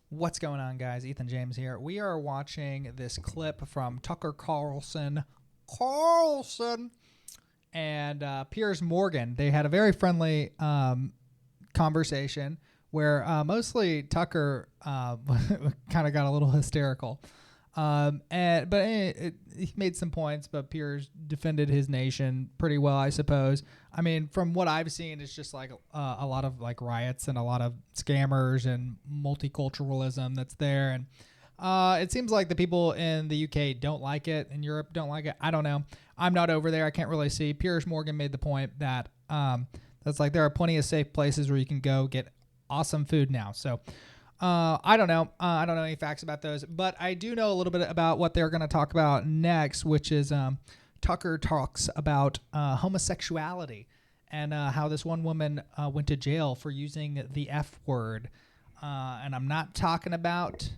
What's going on, guys? Ethan James here. We are watching this clip from Tucker Carlson and Piers Morgan. They had a very friendly conversation where mostly Tucker kind of got a little hysterical. He made some points, but Piers defended his nation pretty well, I suppose. I mean, from what I've seen, it's just like a lot of like riots and a lot of scammers and multiculturalism that's there. And it seems like the people in the UK don't like it, and Europe don't like it. I don't know. I'm not over there. I can't really see. Piers Morgan made the point that that's like there are plenty of safe places where you can go get awesome food now. So I don't know. I don't know any facts about those, but I do know a little bit about what they're going to talk about next, which is Tucker talks about homosexuality and how this one woman went to jail for using the F word. And I'm not talking about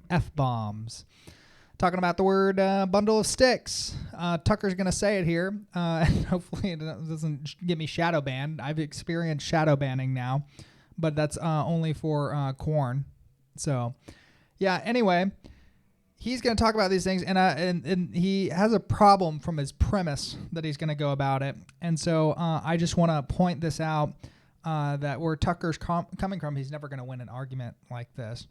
F-bombs. Talking about the word bundle of sticks. Tucker's going to say it here, and hopefully it doesn't get me shadow banned. I've experienced shadow banning now, but that's only for corn. So, yeah, anyway, he's going to talk about these things, and he has a problem from his premise that he's going to go about it. And so I just want to point this out, that where Tucker's coming from, he's never going to win an argument like this.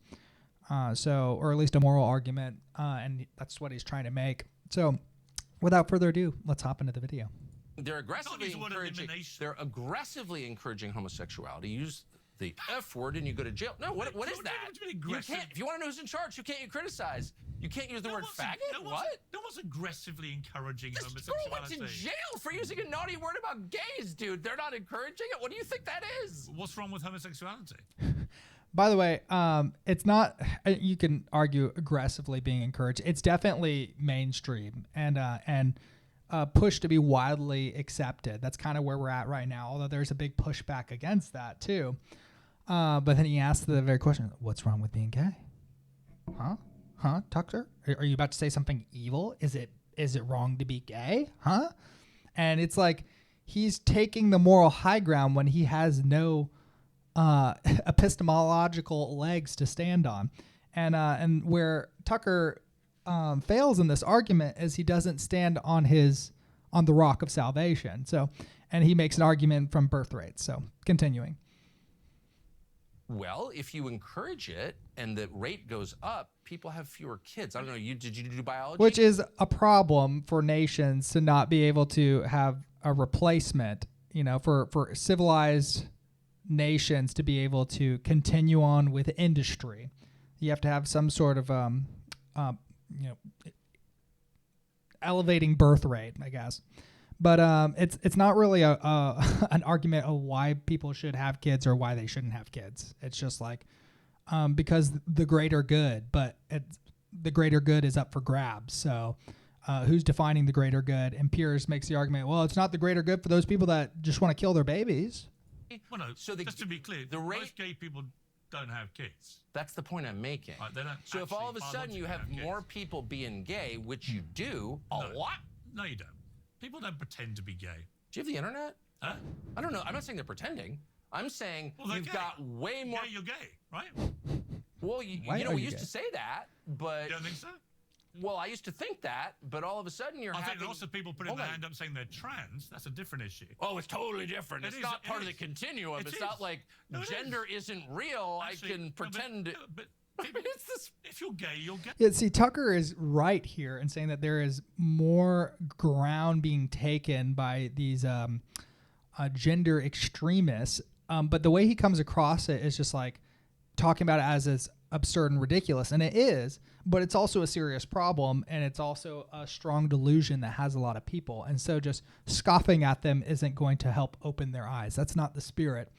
Or at least a moral argument, and that's what he's trying to make. So, without further ado, let's hop into the video. They're aggressively encouraging homosexuality. Use the F word and you go to jail. No, what is that? You can't. If you want to know who's in charge, who can't you criticize? You can't use the word faggot. What? No one's aggressively encouraging homosexuality. This girl went to jail for using a naughty word about gays, dude. They're not encouraging it. What do you think that is? What's wrong with homosexuality? By the way, it's not. You can argue aggressively being encouraged. It's definitely mainstream and pushed to be widely accepted. That's kind of where we're at right now. Although there's a big pushback against that too. But then he asked the very question: "What's wrong with being gay?" Huh, Tucker? Are you about to say something evil? Is it wrong to be gay? Huh? And it's like he's taking the moral high ground when he has no epistemological legs to stand on, and where Tucker fails in this argument is he doesn't stand on the rock of salvation. So, and he makes an argument from birth rates. So, continuing. Well, if you encourage it and the rate goes up, people have fewer kids. I don't know. Did you do biology? Which is a problem for nations to not be able to have a replacement. You know, for civilized nations to be able to continue on with industry, you have to have some sort of elevating birth rate, I guess. But it's not really an argument of why people should have kids or why they shouldn't have kids. It's just like because the greater good, but the greater good is up for grabs. So who's defining the greater good? And Piers makes the argument, well, it's not the greater good for those people that just want to kill their babies. Well, no, so just to be clear, most gay people don't have kids. That's the point I'm making. They don't. So if all of a sudden you have more people being gay, which you do a lot. No, you don't. People don't pretend to be gay. Do you have the internet? Huh? I don't know. I'm not saying they're pretending. I'm saying you've got way more. Yeah, you're gay, right? Well, we used to say that, but. You don't think so? Well, I used to think that, but all of a sudden I think lots of people putting their hand up saying they're trans. That's a different issue. Oh, it's totally different. It's not part of the continuum. It's not like gender isn't real. Actually, I can pretend. But if you're gay, you're gay. Yeah, see, Tucker is right here in saying that there is more ground being taken by these gender extremists. But the way he comes across it is just like talking about it as absurd and ridiculous. And it is, but it's also a serious problem. And it's also a strong delusion that has a lot of people. And so just scoffing at them isn't going to help open their eyes. That's not the spirit.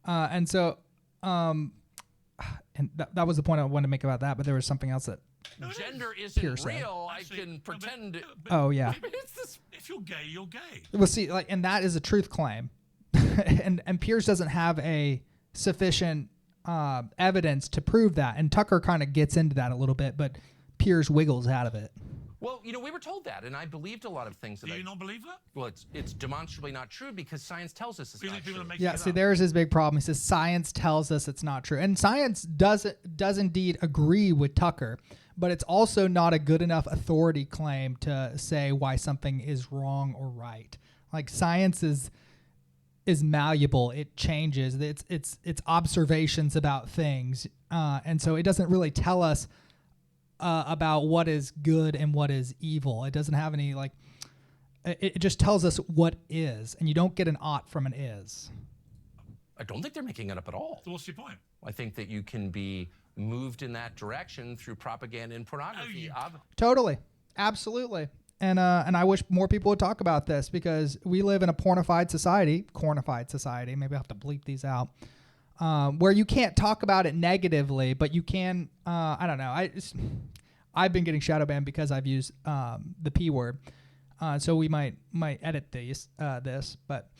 And that was the point I wanted to make about that, but there was something else that gender isn't real. I can pretend. Oh yeah. If you're gay, you're gay. Well, see, like, and that is a truth claim, and Piers doesn't have a sufficient evidence to prove that, and Tucker kind of gets into that a little bit, but Piers wiggles out of it. Well, we were told that, and I believed a lot of things. Do you not believe that? Well, it's demonstrably not true because science tells us it's not true. Yeah, see, there's his big problem. He says science tells us it's not true. And science does indeed agree with Tucker, but it's also not a good enough authority claim to say why something is wrong or right. Like, science is malleable. It changes. It's observations about things. And so it doesn't really tell us about what is good and what is evil. It doesn't have any, like, it just tells us what is, and you don't get an ought from an is. I don't think they're making it up at all. So what's your point? I think that you can be moved in that direction through propaganda and pornography. Totally. Absolutely. And I wish more people would talk about this, because we live in a cornified society, maybe I'll have to bleep these out, where you can't talk about it negatively, but you can, I don't know. I've been getting shadow banned because I've used the P word. So we might edit this, but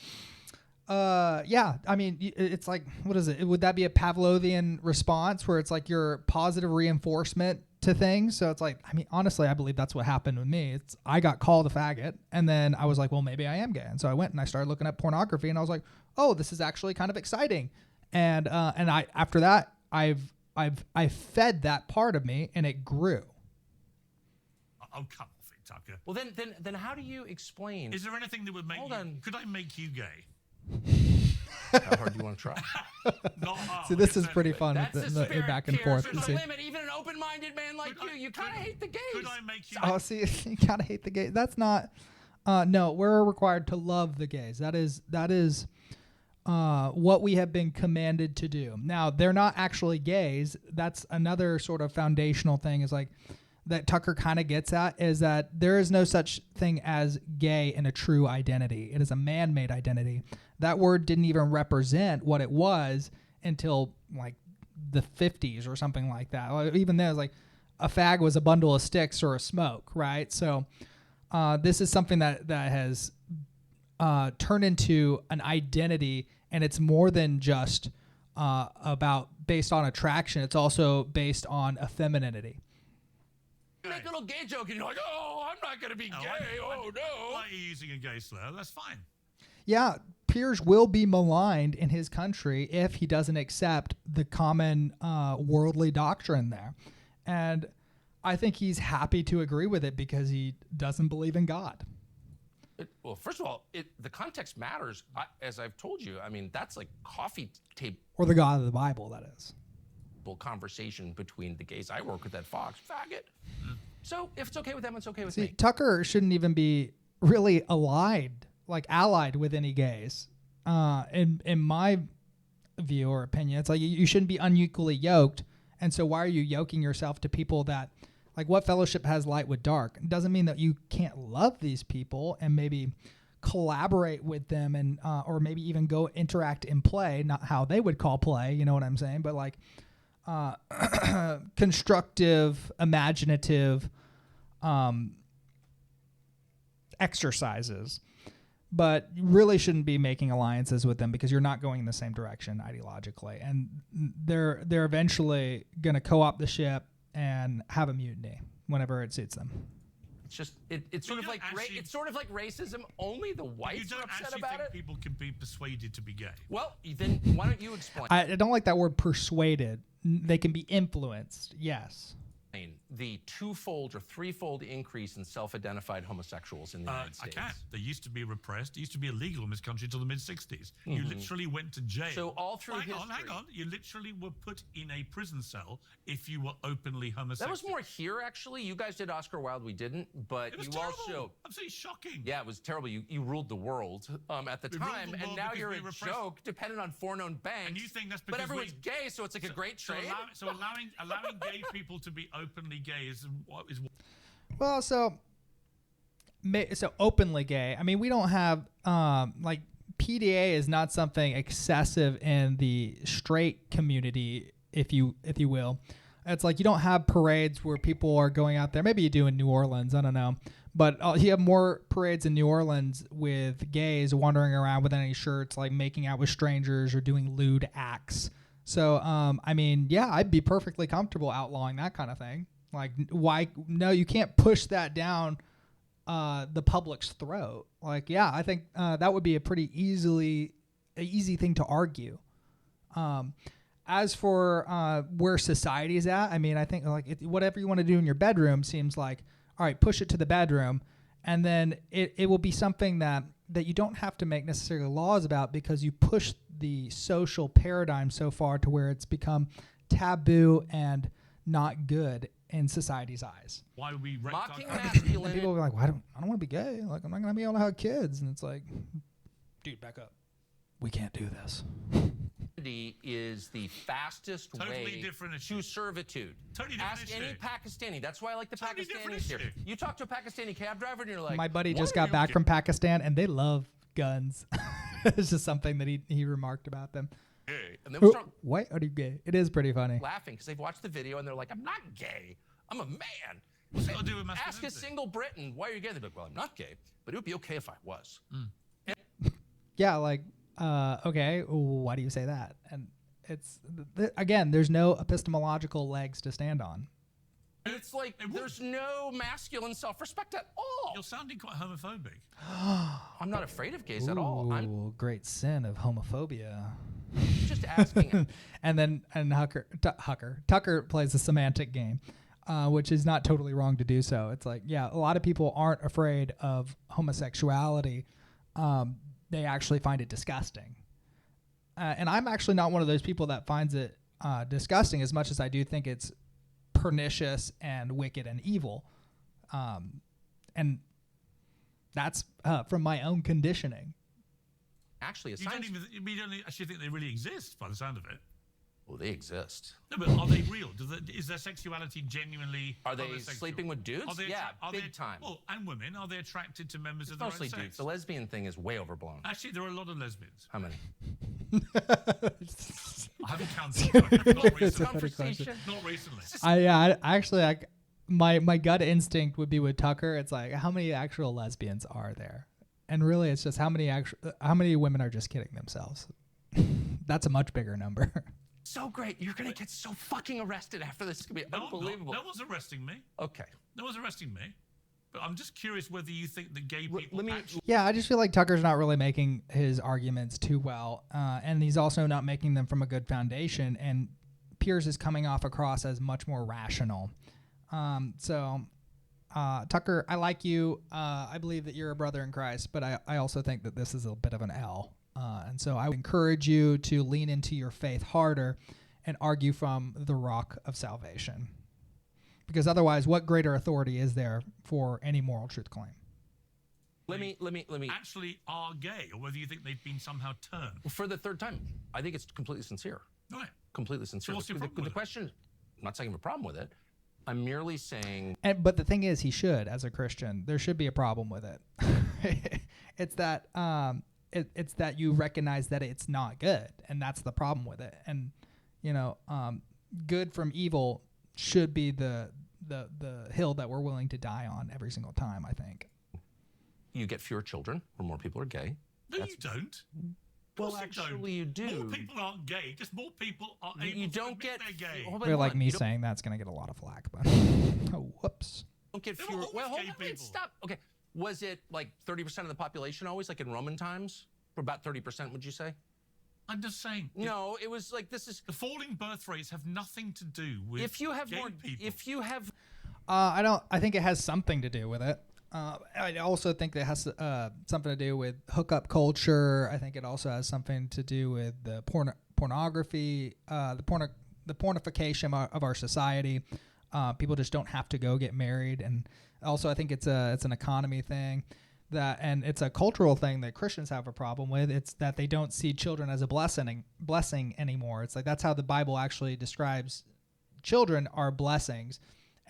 yeah, I mean, it's like, what is it? Would that be a Pavlovian response where it's like your positive reinforcement to things? So it's like, I mean, honestly, I believe that's what happened with me. I got called a faggot, and then I was like, well, maybe I am gay. And so I went and I started looking at pornography, and I was like, oh, this is actually kind of exciting. And I, after that, I've fed that part of me, and it grew. Oh, come off it, Tucker. Well, then how do you explain? Is there anything that would make Could I make you gay? How hard do you want to try? Not hard. See, this is pretty fun. That's the spirit, back and Piers. forth. There's a limit. Even an open-minded man like you kind of hate the gays. Could I make you? Oh, see, you kind of hate the gays. That's not. No, we're required to love the gays. That is what we have been commanded to do. Now, they're not actually gays. That's another sort of foundational thing, is like that Tucker kind of gets at, is that there is no such thing as gay in a true identity. It is a man-made identity. That word didn't even represent what it was until like the 50s or something like that. Even then, it was like a fag was a bundle of sticks or a smoke, right? So this is something that has turned into an identity, and it's more than just about based on attraction. It's also based on femininity. Make a little gay joke, and you're like, oh, I'm not going to be gay. Oh, no. Why are you using a gay slur? That's fine. Yeah, Piers will be maligned in his country if he doesn't accept the common worldly doctrine there. And I think he's happy to agree with it because he doesn't believe in God. Well, first of all, the context matters. As I've told you, I mean, that's like coffee table. Or the God of the Bible, that is. Conversation between the gays I work with at Fox. Faggot. So if it's okay with them, it's okay with See, me. Tucker shouldn't even be really allied with any gays. In my view or opinion, it's like you shouldn't be unequally yoked. And so why are you yoking yourself to people that, like, what fellowship has light with dark? It doesn't mean that you can't love these people and maybe collaborate with them and or maybe even go interact in play, not how they would call play, you know what I'm saying? But like constructive, imaginative exercises. But you really shouldn't be making alliances with them because you're not going in the same direction ideologically. And they're eventually going to co-opt the ship and have a mutiny whenever it suits them. It's just it's sort of like it's sort of like racism. Only the whites are upset about it. You don't actually think people can be persuaded to be gay? Well, then why don't you explain? I don't like that word persuaded. They can be influenced. Yes. The twofold or threefold increase in self-identified homosexuals in the United States. I can't. They used to be repressed. It used to be illegal in this country until the mid-60s. You literally went to jail. So all through history. Hang on. You literally were put in a prison cell if you were openly homosexual. That was more here, actually. You guys did Oscar Wilde. We didn't. But it was you terrible. also... Absolutely shocking. Yeah, it was terrible. You ruled the world at the time. And now you're a joke dependent on foreknown banks. And you think that's because... But everyone's gay, so it's like a great trade. So allowing gay people to be openly gay is well, so openly gay. I mean, we don't have like PDA is not something excessive in the straight community, if you will. It's like you don't have parades where people are going out there. Maybe you do in New Orleans. I don't know. But you have more parades in New Orleans with gays wandering around without any shirts, like making out with strangers or doing lewd acts. So, I mean, yeah, I'd be perfectly comfortable outlawing that kind of thing. Like, why? No, you can't push that down the public's throat. Like, yeah, I think that would be a pretty easy thing to argue. As for where society is at, I mean, I think like whatever you want to do in your bedroom seems like, all right, push it to the bedroom, and then it will be something that you don't have to make necessarily laws about, because you push the social paradigm so far to where it's become taboo and not good in society's eyes. Why are we mocking And masculinity? people will be like, well, I don't want to be gay. Like, I'm not going to be able to have kids. And it's like, dude, back up. We can't do this. Is the fastest Totally way different to issue. servitude. Totally different Ask issue. any Pakistani. That's why I like the Totally different Pakistanis here. issue. You talk to a Pakistani cab driver and you're like, My buddy "What just are got you back doing?" from Pakistan, and they love guns. It's just something that he remarked about them. Gay. And then we start Why are you gay? It is pretty funny. laughing because they've watched the video and they're like, I'm not gay. I'm a man. What's it got to do with Ask a masculinity? single Briton, why are you gay? They'd be like, well, I'm not gay, but it would be okay if I was. Yeah, like, okay, why do you say that? And it's, again, there's no epistemological legs to stand on. And it's like, there's no masculine self-respect at all. You're sounding quite homophobic. I'm not afraid of gays at all. I'm Ooh, great sin of homophobia. just asking. And Tucker plays a semantic game, which is not totally wrong to do so. It's like, yeah, a lot of people aren't afraid of homosexuality. They actually find it disgusting. And I'm actually not one of those people that finds it disgusting, as much as I do think it's pernicious and wicked and evil. And that's from my own conditioning. Actually, a You don't science... even actually think they really exist, by the sound of it. Well, they exist. No, but are they real? Is their sexuality genuinely? Are they homosexual? sleeping with dudes? Are they Yeah, are big they, time. Well, and women, are they attracted to members of their own Mostly sex? dudes. The lesbian thing is way overblown. Actually, there are a lot of lesbians. How many? I haven't counted. Not It's a recently. funny question. Not recently. My gut instinct would be with Tucker. It's like, how many actual lesbians are there? And really, it's just how many women are just kidding themselves. That's a much bigger number. So great. You're going to get so fucking arrested after this. It's going to be unbelievable. No one's arresting me. Okay. No one's arresting me. But I'm just curious whether you think that gay people Let me... actually... Yeah, I just feel like Tucker's not really making his arguments too well, and he's also not making them from a good foundation. And Piers is coming off across as much more rational. Tucker, I like you. I believe that you're a brother in Christ, but I also think that this is a bit of an L. And so I would encourage you to lean into your faith harder and argue from the rock of salvation. Because otherwise, what greater authority is there for any moral truth claim? Let me... actually are gay, or whether you think they've been somehow turned. For the third time, I think it's completely sincere. Right. Completely sincere. So what's your problem with The question is, I'm not saying I have a problem with it. I'm merely saying... But the thing is, he should, as a Christian, there should be a problem with it. It's that it's that you recognize that it's not good, and that's the problem with it. And good from evil should be the hill that we're willing to die on every single time, I think. You get fewer children when more people are gay. No, you don't. Well, actually, you do. More people aren't gay. Just more people are able You to don't admit get... they're gay. Hold They're on, like me you don't- saying that's going to get a lot of flack, but whoops. Don't get There were fewer... always Well, hold gay on, wait, people. stop. Okay, was it like 30% of the population always, like in Roman times? Or about 30%, would you say? I'm just saying. No, it was like, this is... The falling birth rates have nothing to do with If you have gay more... people. If you have... I think it has something to do with it. I also think that it has something to do with hookup culture. I think it also has something to do with the pornography, the pornification of our society. People just don't have to go get married, and also I think it's an economy thing, and it's a cultural thing that Christians have a problem with. It's that they don't see children as a blessing anymore. It's like that's how the Bible actually describes children are blessings.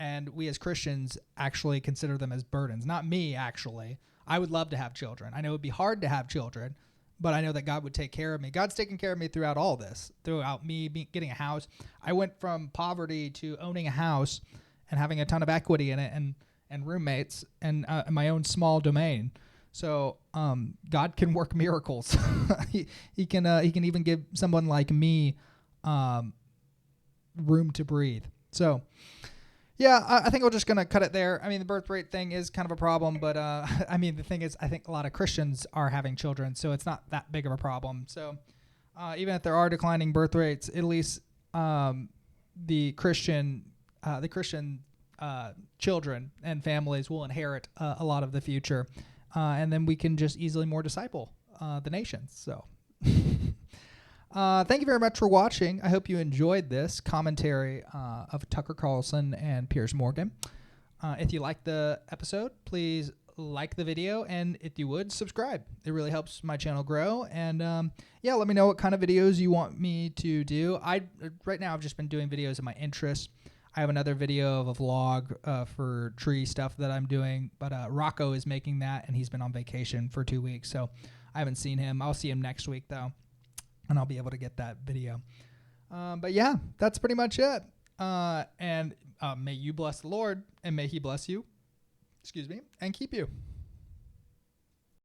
And we as Christians actually consider them as burdens. Not me, actually. I would love to have children. I know it would be hard to have children, but I know that God would take care of me. God's taken care of me throughout all this, throughout me getting a house. I went from poverty to owning a house and having a ton of equity in it and roommates and my own small domain. So God can work miracles. he can even give someone like me room to breathe. So... Yeah, I think we're just going to cut it there. I mean, the birth rate thing is kind of a problem, but I mean, the thing is, I think a lot of Christians are having children, so it's not that big of a problem. So even if there are declining birth rates, at least the Christian children and families will inherit a lot of the future, and then we can just easily more disciple the nations. So thank you very much for watching. I hope you enjoyed this commentary of Tucker Carlson and Piers Morgan. If you liked the episode, please like the video, and if you would, subscribe. It really helps my channel grow. And yeah, let me know what kind of videos you want me to do. Right now I've just been doing videos of my interests. I have another video of a vlog for tree stuff that I'm doing, but Rocco is making that, and he's been on vacation for 2 weeks, so I haven't seen him. I'll see him next week though, and I'll be able to get that video. But yeah, that's pretty much it. And may you bless the Lord, and may he bless you, and keep you.